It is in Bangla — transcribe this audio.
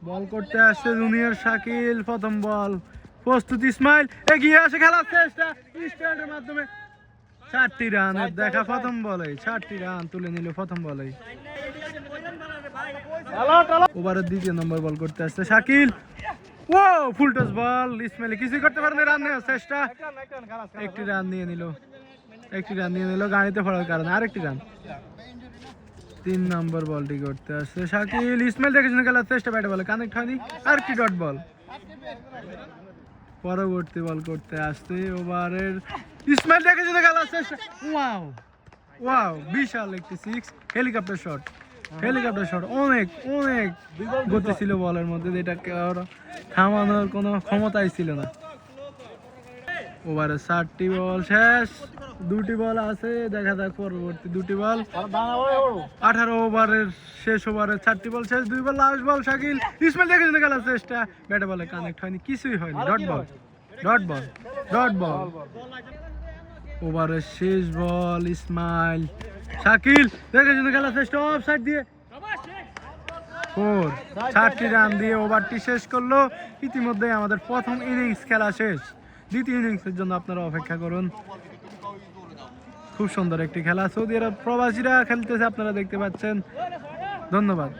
বল করতে আসছে জুনিয়র শাকিল, প্রথম বল প্রস্তুত, ইসমাইল এগিয়ে আসে, খেলার চেষ্টা স্টার্টের মাধ্যমে 4টি রানের দেখা প্রথম বলেই, 4টি রান তুলে নিল প্রথম বলেই। ওভারের দ্বিতীয় নম্বর বল করতে আসছে শাকিল, ও ফুল টস বল, ইসমাইল কিছুই করতে পারেনি, রান নেওয়ার চেষ্টা, একটি রান নিয়ে নিল, গাড়িতে পড়ার কারণে আরেকটি রান। 3 নম্বর বলটি করতে আসছে শাকিল, ইসমাইল দেখে শুনে খেলার চেষ্টা, ব্যাটে বলে কানেক্ট হয়নি, আরেকটি ডট বল। পরবর্তী বল করতে আসছে ওভারের, ইসমাইল দেখে শুনে খেলার চেষ্টা, ওয়াও ওয়াও, বিশাল একটি 6, হেলিকপ্টার শট, অনেক গতি ছিল বলের মধ্যে, যেটাকে থামানোর কোনো ক্ষমতাই ছিল না। ওভারে 4টি বল শেষ, 2টি বল আছে, দেখা যাক পরবর্তী 2টি বল। 18 ওভারের শেষ ওভারের 4টি বল শেষ, 2 বল লাস্ট বল শাকিল, ইসমাইল দেখে শুনে খেলার চেষ্টা, ব্যাটে বলে কানেক্ট হয়নি, কিছুই হয়নি, ডট বল। ওভারের শেষ বল, ইসমাইল, শাকিল দেখে শুনে খেলার চেষ্টা, অফ সাইড দিয়ে 4, 4টি রান দিয়ে ওভারটি শেষ করলো। ইতিমধ্যে আমাদের প্রথম ইনিংস খেলা শেষ, দ্বিতীয় ইনিংসের জন্য আপনারা অপেক্ষা করুন। খুব সুন্দর একটি খেলা, সৌদি আরব প্রবাসীরা খেলতেছে, আপনারা দেখতে পাচ্ছেন। ধন্যবাদ।